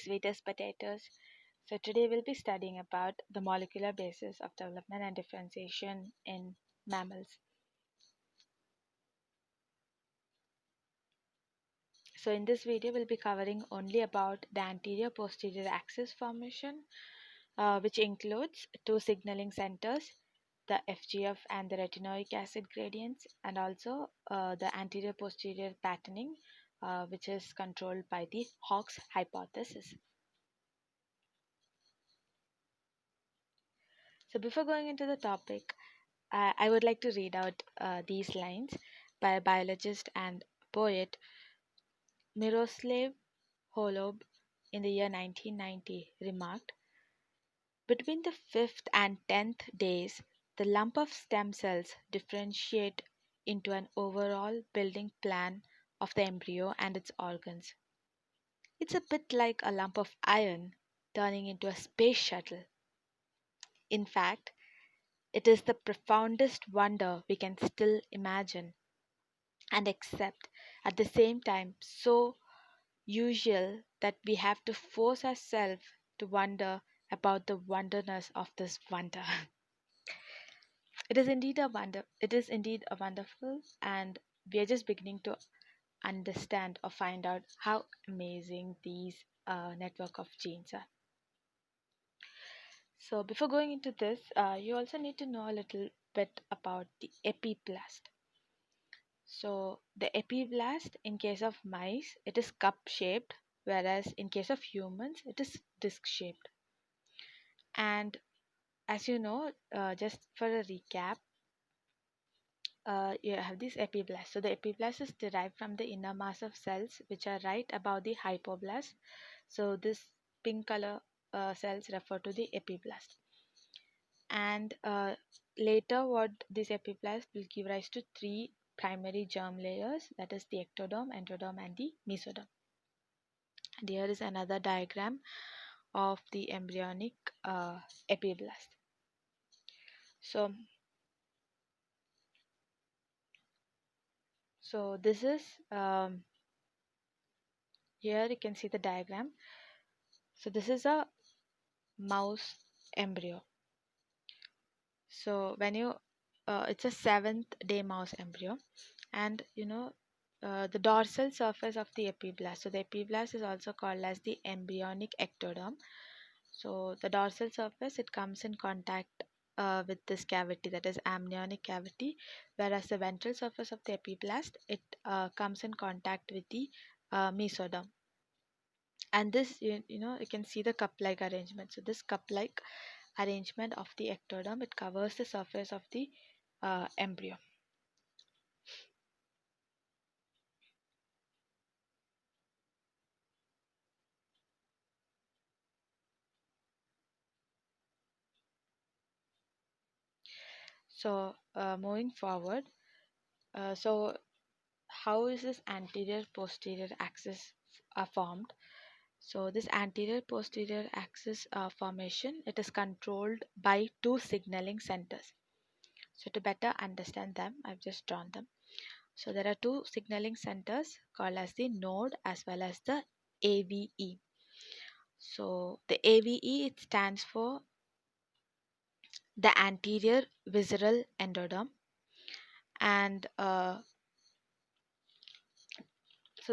sweet as potatoes. So today we'll be studying about the molecular basis of development and differentiation in mammals. So in this video we'll be covering only about the anterior posterior axis formation, which includes two signaling centers, the FGF and the retinoic acid gradients, and also the anterior posterior patterning, which is controlled by the Hawkes hypothesis. So before going into the topic, I would like to read out these lines by a biologist and poet Miroslav Holob in the year 1990 remarked, between the 5th and 10th days, the lump of stem cells differentiate into an overall building plan of the embryo and its organs. It's a bit like a lump of iron turning into a space shuttle. In fact, it is the profoundest wonder we can still imagine and accept, at the same time so usual that we have to force ourselves to wonder about the wonderness of this wonder. It is indeed a wonder. It is indeed a wonderful, and we are just beginning to understand or find out how amazing these network of genes are. So before going into this, you also need to know a little bit about the epiblast. So the epiblast, in case of mice, it is cup shaped, whereas in case of humans, it is disc shaped. And as you know, just for a recap, you have this epiblast. So the epiblast is derived from the inner mass of cells, which are right above the hypoblast. So this pink color cells refer to the epiblast. And later, what this epiblast will give rise to three primary germ layers, that is the ectoderm, endoderm, and the mesoderm. And here is another diagram of the embryonic epiblast. So this is here you can see the diagram. So this is a mouse embryo. So when you it's a 7th-day mouse embryo, and the dorsal surface of the epiblast. So the epiblast is also called as the embryonic ectoderm. So the dorsal surface, it comes in contact with this cavity, that is amniotic cavity, whereas the ventral surface of the epiblast, it comes in contact with the mesoderm. And this, you can see the cup-like arrangement. So this cup-like arrangement of the ectoderm, it covers the surface of the embryo. So moving forward, so how is this anterior posterior axis formed? So this anterior posterior axis formation, it is controlled by two signaling centers. So to better understand them, I've just drawn them. So there are two signaling centers called as the node as well as the AVE. So the AVE, it stands for the anterior visceral endoderm, and so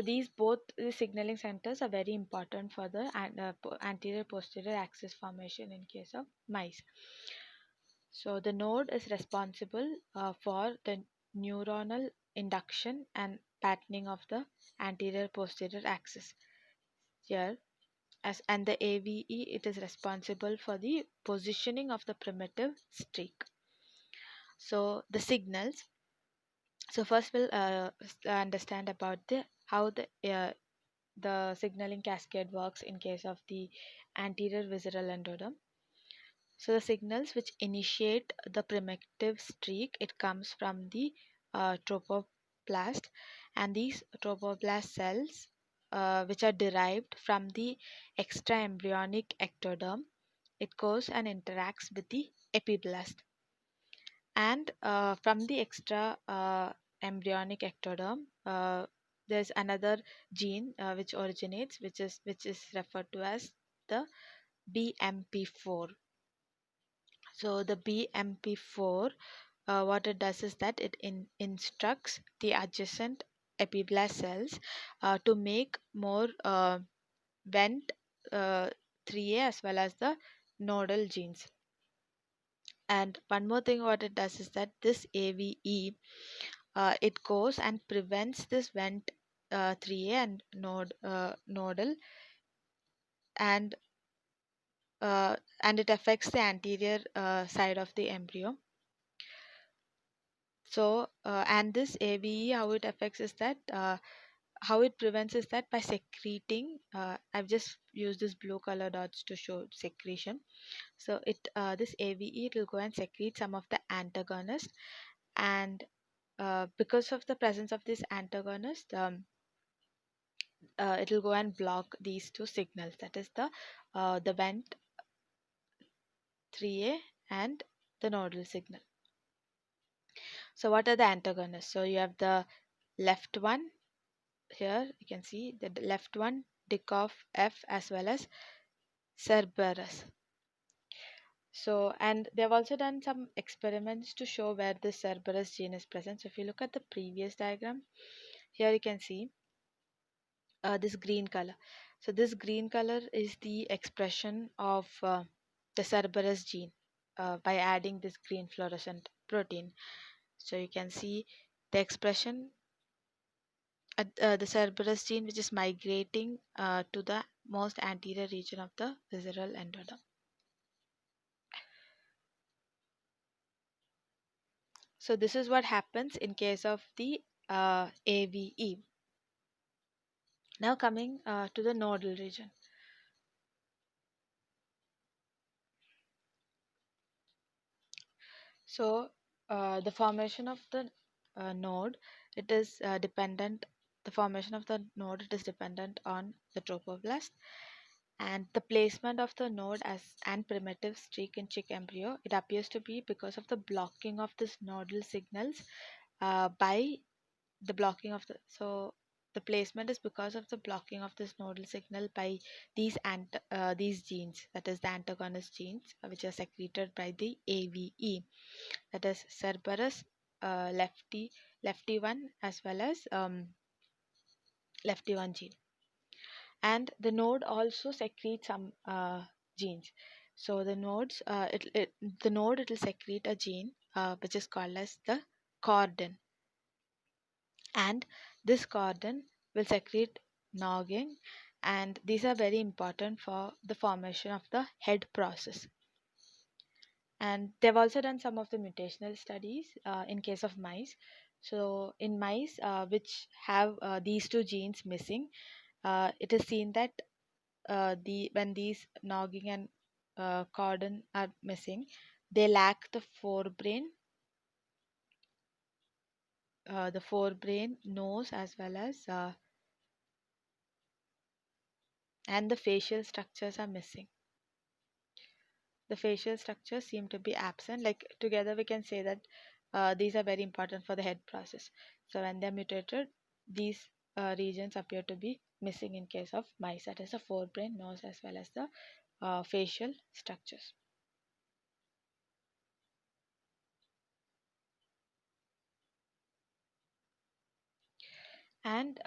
these both the signaling centers are very important for the anterior posterior axis formation in case of mice. So the node is responsible for the neuronal induction and patterning of the anterior posterior axis here, and the AVE, it is responsible for the positioning of the primitive streak. So the signals. So first we'll understand about how the signaling cascade works in case of the anterior visceral endoderm. So the signals which initiate the primitive streak, it comes from the tropoblast, and these tropoblast cells, which are derived from the extraembryonic ectoderm, it goes and interacts with the epiblast, and from the extra embryonic ectoderm, there's another gene which originates, which is referred to as the BMP4. So the BMP4, what it does is that it instructs the adjacent epiblast cells to make more Vent uh, 3A as well as the nodal genes. And one more thing what it does is that this AVE, it goes and prevents this Vent 3A and nodal, and it affects the anterior side of the embryo. So and this AVE, how it affects is that how it prevents is that by secreting, I've just used this blue color dots to show secretion. So this AVE, it will go and secrete some of the antagonist, and because of the presence of this antagonist, it will go and block these two signals, that is the vent 3A and the nodal signal. So what are the antagonists? So you have the left one. Here you can see the left one, Dickoff F, as well as Cerberus. So, and they've also done some experiments to show where the Cerberus gene is present. So, if you look at the previous diagram, here you can see this green color. So, this green color is the expression of the Cerberus gene by adding this green fluorescent protein. So, you can see the expression at the Cerberus gene, which is migrating to the most anterior region of the visceral endoderm. So this is what happens in case of the AVE. Now coming to the nodal region. So the formation of the node, it is dependent. The formation of the node, it is dependent on the trophoblast, and the placement of the node as an primitive streak in chick embryo. It appears to be because of the blocking of this nodal signals by the blocking of the placement is because of the blocking of this nodal signal by these genes, that is the antagonist genes, which are secreted by the AVE, that is Cerberus lefty one as well as lefty one gene. And the node also secretes some genes. So the node, it will secrete a gene which is called as the cordon, and this cordon will secrete noggin, and these are very important for the formation of the head process. And they've also done some of the mutational studies in case of mice. So in mice which have these two genes missing, it is seen that when these noggin and cordon are missing, they lack the forebrain, nose, as well as and the facial structures are missing. The facial structures seem to be absent. Like together, we can say that these are very important for the head process. So when they're mutated, these regions appear to be missing in case of mice. That is the forebrain, nose, as well as the facial structures. And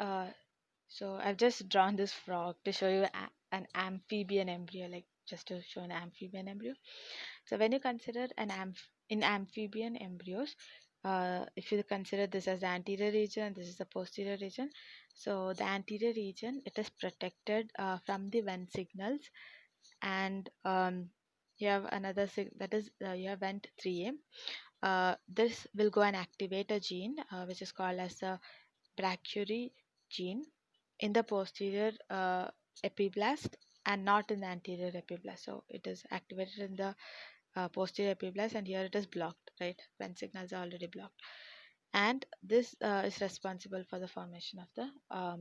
so I've just drawn this frog to show you an amphibian embryo, like just to show an amphibian embryo. So when you consider in amphibian embryos, if you consider this as the anterior region, this is the posterior region. So the anterior region, it is protected from the vent signals, and you have another that is you have vent 3A. This will go and activate a gene which is called as the brachyury gene in the posterior epiblast and not in the anterior epiblast. So it is activated in the posterior epiblast, and here it is blocked, right, when signals are already blocked. And this is responsible for the formation of the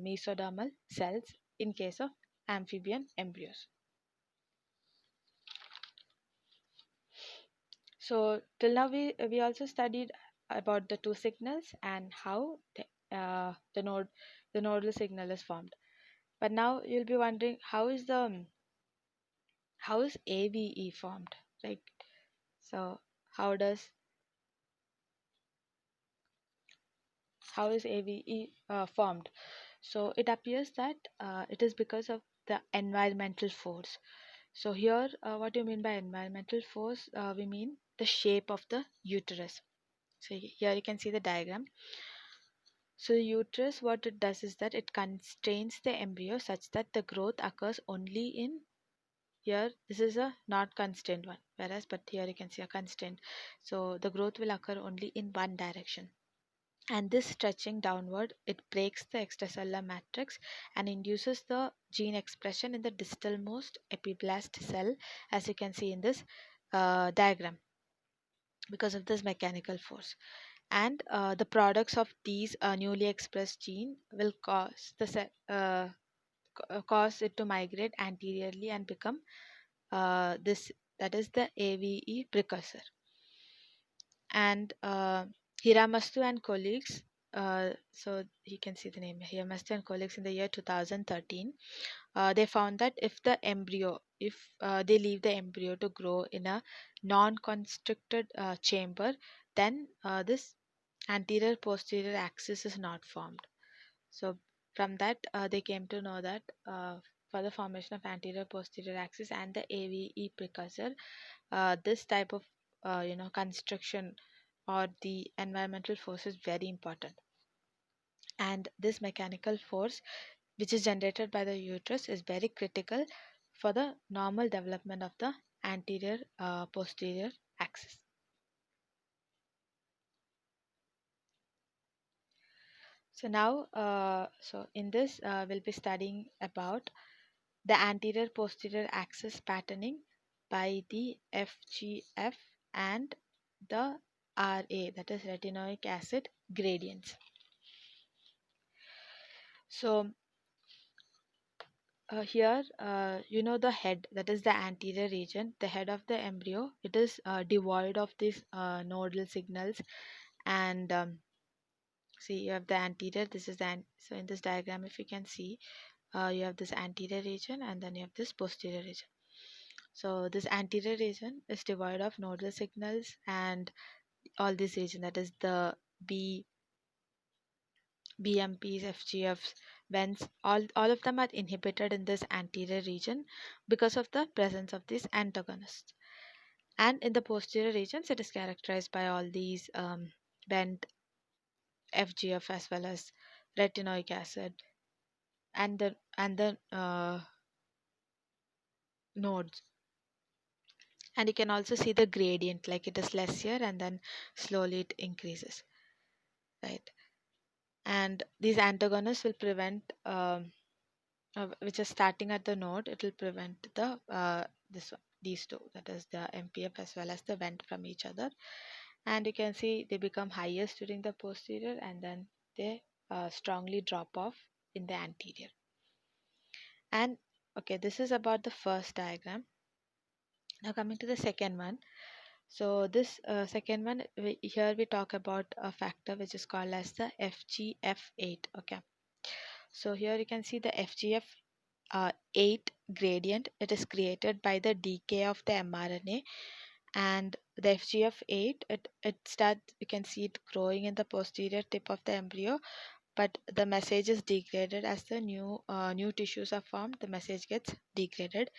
mesodermal cells in case of amphibian embryos. So till now we also studied about the two signals and how the node the nodal signal is formed. But now you'll be wondering how is AVE formed, right? So how does how is AVE formed? So it appears that it is because of the environmental force. So here, what do you mean by environmental force? We mean the shape of the uterus. So here you can see the diagram. So the uterus, what it does is that it constrains the embryo such that the growth occurs only in here. This is a not constrained one, whereas but here you can see a constrained. So the growth will occur only in one direction. And this stretching downward, it breaks the extracellular matrix and induces the gene expression in the distalmost epiblast cell, as you can see in this diagram, because of this mechanical force. And the products of these newly expressed gene will cause it to migrate anteriorly and become this that is the AVE precursor. And Hiramastu and colleagues, so you can see the name Hiramastu and colleagues in the year 2013, they found that if they leave the embryo to grow in a non-constricted chamber, then this anterior posterior axis is not formed. So from that, they came to know that for the formation of anterior posterior axis and the AVE precursor, this type of construction or the environmental force is very important. And this mechanical force, which is generated by the uterus, is very critical for the normal development of the anterior posterior axis. So now, so in this, we'll be studying about the anterior posterior axis patterning by the FGF and the RA, that is retinoic acid gradients. So here, the head, that is the anterior region, the head of the embryo, it is devoid of these nodal signals. And see, you have the anterior, this is so in this diagram, if you can see, you have this anterior region and then you have this posterior region. So this anterior region is devoid of nodal signals, and all this region, that is the BMPs, FGFs, vents, all of them are inhibited in this anterior region because of the presence of these antagonists. And in the posterior regions, it is characterized by all these vent, FGF, as well as retinoic acid and the nodes. And you can also see the gradient, like it is less here and then slowly it increases, right? And these antagonists will prevent which is starting at the node, it will prevent these two, that is the MPF as well as the vent, from each other. And you can see they become highest during the posterior and then they strongly drop off in the anterior. And okay, this is about the first diagram. Now coming to the second one. So this second one, here we talk about a factor which is called as the FGF8. Okay, so here you can see the FGF8 gradient. It is created by the decay of the mRNA, and the FGF8, it starts, you can see it growing in the posterior tip of the embryo, but the message is degraded as the new tissues are formed. The message gets degraded,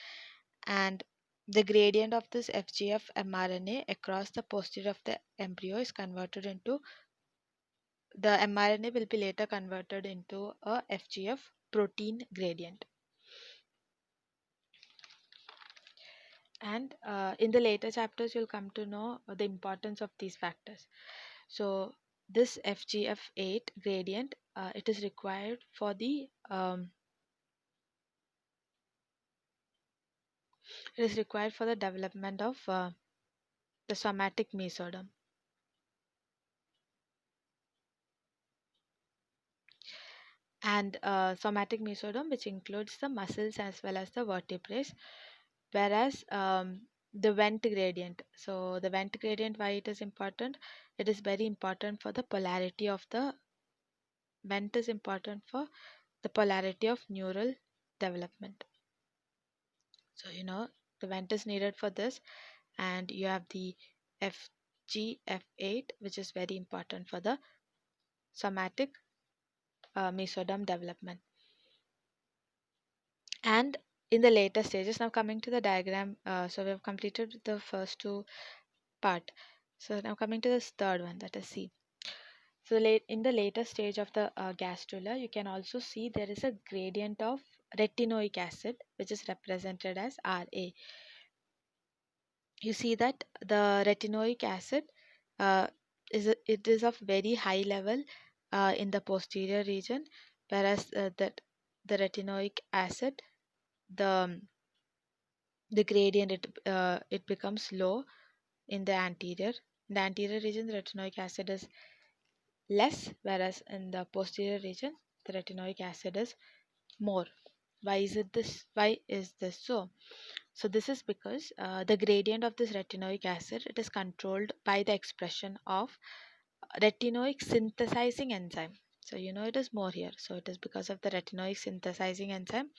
and the gradient of this FGF mRNA across the posterior of the embryo is converted into the mRNA will be later converted into a FGF protein gradient. And in the later chapters, you'll come to know the importance of these factors. So this FGF8 gradient, it is required for the development of the somatic mesoderm. And somatic mesoderm, which includes the muscles as well as the vertebrae, whereas the vent gradient, so the vent gradient, why it is important? It is very important for the polarity of the vent is important for the polarity of neural development. So, the vent is needed for this, and you have the FGF8, which is very important for the somatic mesoderm development. And in the later stages, now coming to the diagram, so we have completed the first two part. So now coming to this third one, that is C. So in the later stage of the gastrula, you can also see there is a gradient of retinoic acid, which is represented as RA. You see that the retinoic acid uh, it is of very high level in the posterior region, whereas that the retinoic acid, the gradient, it becomes low in the anterior. In the anterior region, the retinoic acid is less, whereas in the posterior region, the retinoic acid is more. Why is it this? Why is this so? So this is because the gradient of this retinoic acid, it is controlled by the expression of retinoic synthesizing enzyme. So it is more here. So it is because of the retinoic synthesizing enzyme,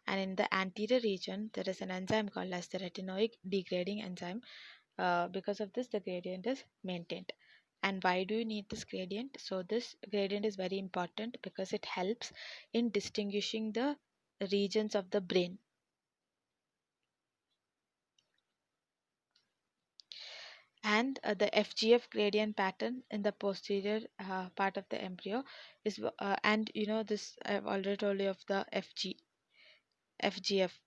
and in the anterior region there is an enzyme called as the retinoic degrading enzyme. Because of this, the gradient is maintained. And why do you need this gradient? So this gradient is very important because it helps in distinguishing the regions of the brain. And the FGF gradient pattern in the posterior part of the embryo is and this I've already told you of the FGF.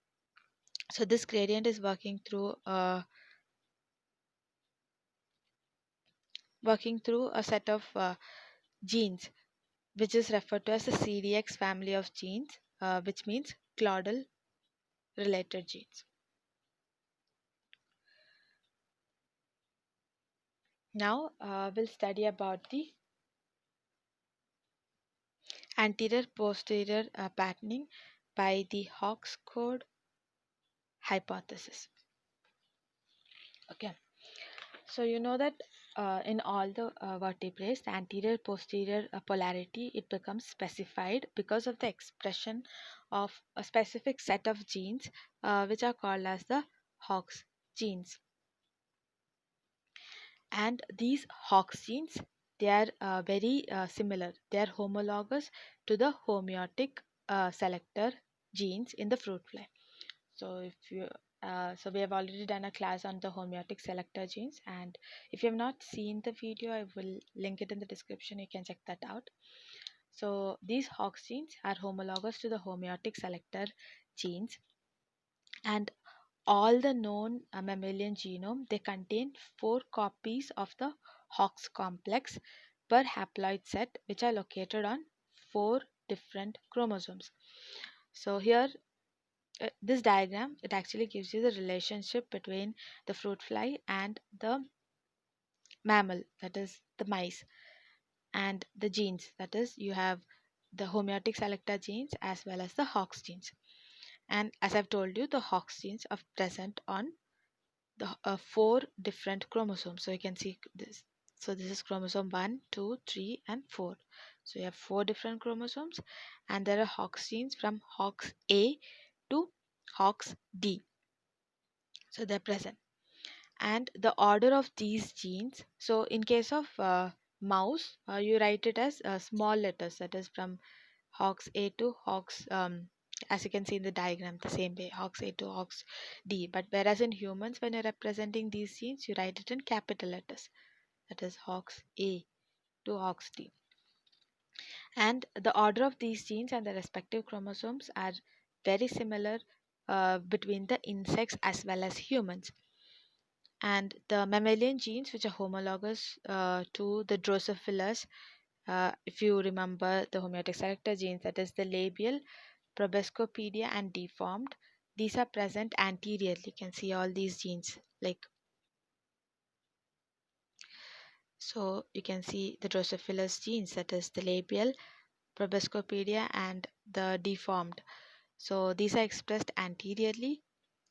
So this gradient is working through a set of genes, which is referred to as the CDX family of genes, which means claudal related genes. Now we'll study about the anterior posterior patterning by the Hawkes code hypothesis. Okay, so you know that in all the vertebrates, the anterior posterior polarity, it becomes specified because of the expression of a specific set of genes, which are called as the Hawkes genes. And these Hawkes genes, they are very similar. They are homologous to the homeotic selector genes in the fruit fly. So if you so we have already done a class on the homeotic selector genes, and if you have not seen the video, I will link it in the description. You can check that out. So these Hawkes genes are homologous to the homeotic selector genes, and all the known mammalian genome, they contain 4 copies of the Hawkes complex per haploid set, which are located on 4 different chromosomes. So here this diagram, it actually gives you the relationship between the fruit fly and the mammal, that is the mice, and the genes, that is you have the homeotic selector genes as well as the Hawkes genes. And as I've told you, the Hawkes genes are present on the 4 different chromosomes. So you can see this. So this is chromosome 1, 2, 3, and 4. So you have 4 different chromosomes, and there are Hawkes genes from Hawkes A to Hawkes D. So they're present. And the order of these genes, so in case of mouse, you write it as small letters, that is from Hawkes A to Hawkes, as you can see in the diagram, the same way, Hawkes A to Hawkes D. But whereas in humans, when you're representing these genes, you write it in capital letters, that is Hawkes A to Hawkes D. And the order of these genes and the respective chromosomes are very similar between the insects as well as humans. And the mammalian genes, which are homologous to the Drosophilus, if you remember the homeotic selector genes, that is the labial, proboscopedia, and deformed, these are present anteriorly. You can see all these genes, like, so you can see the Drosophilus genes, that is the labial, proboscopedia, and the deformed. So these are expressed anteriorly,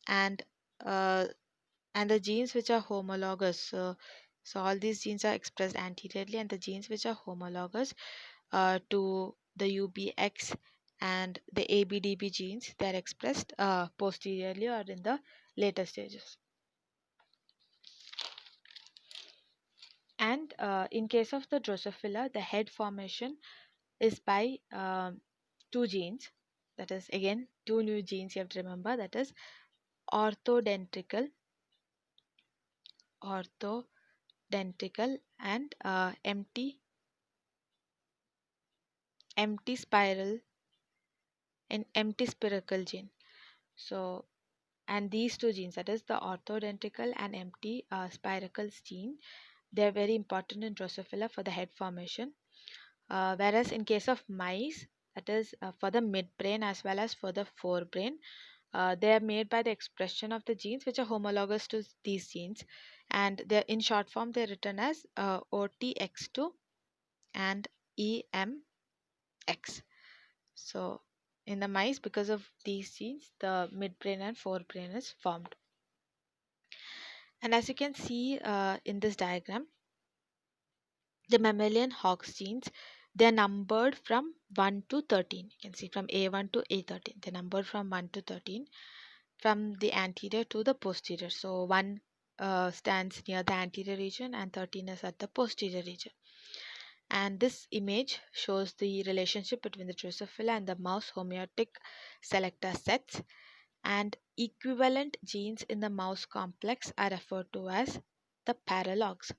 and uh, the genes which are homologous, so all these genes are expressed anteriorly, and the genes which are homologous to the UBX and the ABDB genes, they are expressed posteriorly or in the later stages. And in case of the Drosophila, the head formation is by two genes. That is again two new genes you have to remember. That is orthodendrical and empty spiral and empty spiracle gene. So, and these two genes, that is the orthodendrical and empty spiracles gene, they are very important in Drosophila for the head formation. Whereas in case of mice, that is for the midbrain as well as for the forebrain, they are made by the expression of the genes which are homologous to these genes, and they in short form they are written as OTX2 and EMX. So in the mice, because of these genes, the midbrain and forebrain is formed. And as you can see in this diagram, the mammalian hox genes, they are numbered from 1 to 13. You can see from A1 to A13. They are numbered from 1 to 13 from the anterior to the posterior. So 1 stands near the anterior region and 13 is at the posterior region. And this image shows the relationship between the Drosophila and the mouse homeotic selector sets, and equivalent genes in the mouse complex are referred to as the paralogs.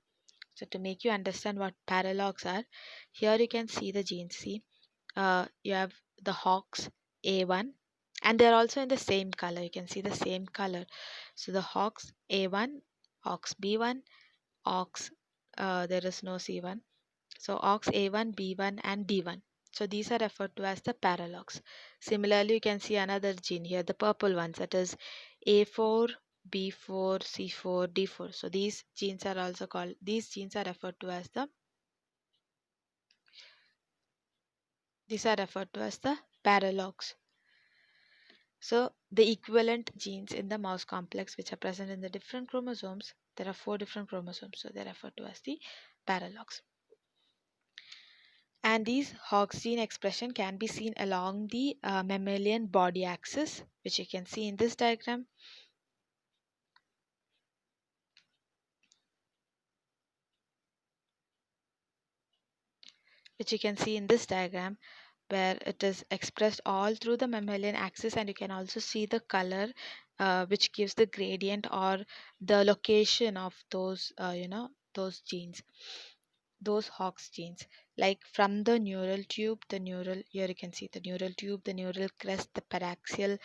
So to make you understand what paralogs are, here you can see the genes. See, you have the hox A1, and they're also in the same color. You can see the same color. So the hox A1, hox B1, ox, there is no C1. So ox A1, B1, and D1. So these are referred to as the paralogs. Similarly, you can see another gene here, the purple ones, that is A4, B4, C4, D4. So these genes are also called, these genes are referred to as the, these are referred to as the paralogs. So the equivalent genes in the mouse complex which are present in the different chromosomes, there are 4 different chromosomes, so they are referred to as the paralogs. And these Hox gene expression can be seen along the mammalian body axis, which you can see in this diagram. Which you can see in this diagram, where it is expressed all through the mammalian axis, and you can also see the color which gives the gradient or the location of those those genes, those Hox genes, like from the neural tube, the neural, here you can see the neural tube, the neural crest, the paraxial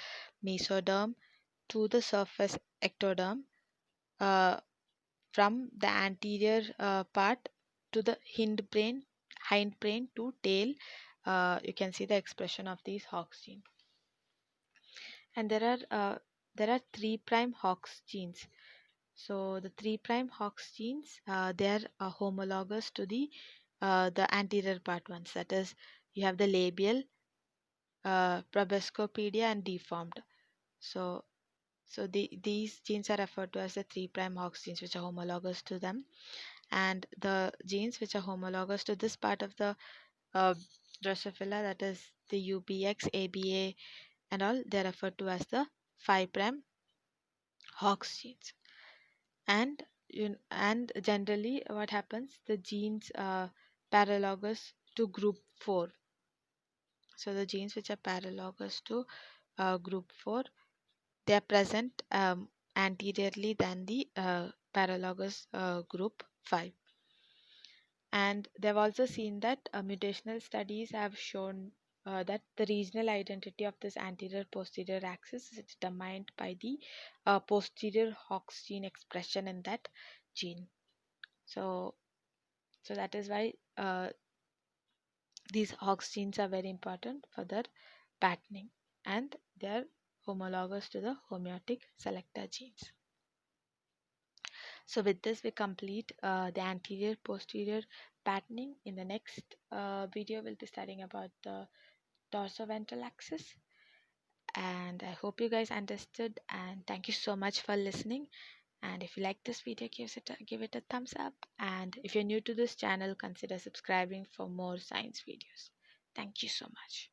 mesoderm to the surface ectoderm, uh, from the anterior part to the hindbrain to tail. You can see the expression of these Hox genes. And there are 3' Hox genes. So the 3' Hox genes, they are homologous to the anterior part ones. That is, you have the labial, proboscopedia, and deformed. So these genes are referred to as the 3' Hox genes, which are homologous to them. And the genes which are homologous to this part of the uh, Drosophila, that is the UBX, ABA, and all, they are referred to as the 5' Hox genes. And and generally, what happens? The genes paralogous to group 4. So the genes which are paralogous to group 4, they are present anteriorly than the paralogous group 5. And they've also seen that mutational studies have shown that the regional identity of this anterior posterior axis is determined by the posterior Hox gene expression in that gene. So that is why these Hox genes are very important for their patterning, and they are homologous to the homeotic selector genes. So with this we complete the anterior posterior patterning. In the next video we'll be studying about the dorsoventral axis, and I hope you guys understood, and thank you so much for listening. And if you like this video, give it a thumbs up, and if you're new to this channel, consider subscribing for more science videos. Thank you so much.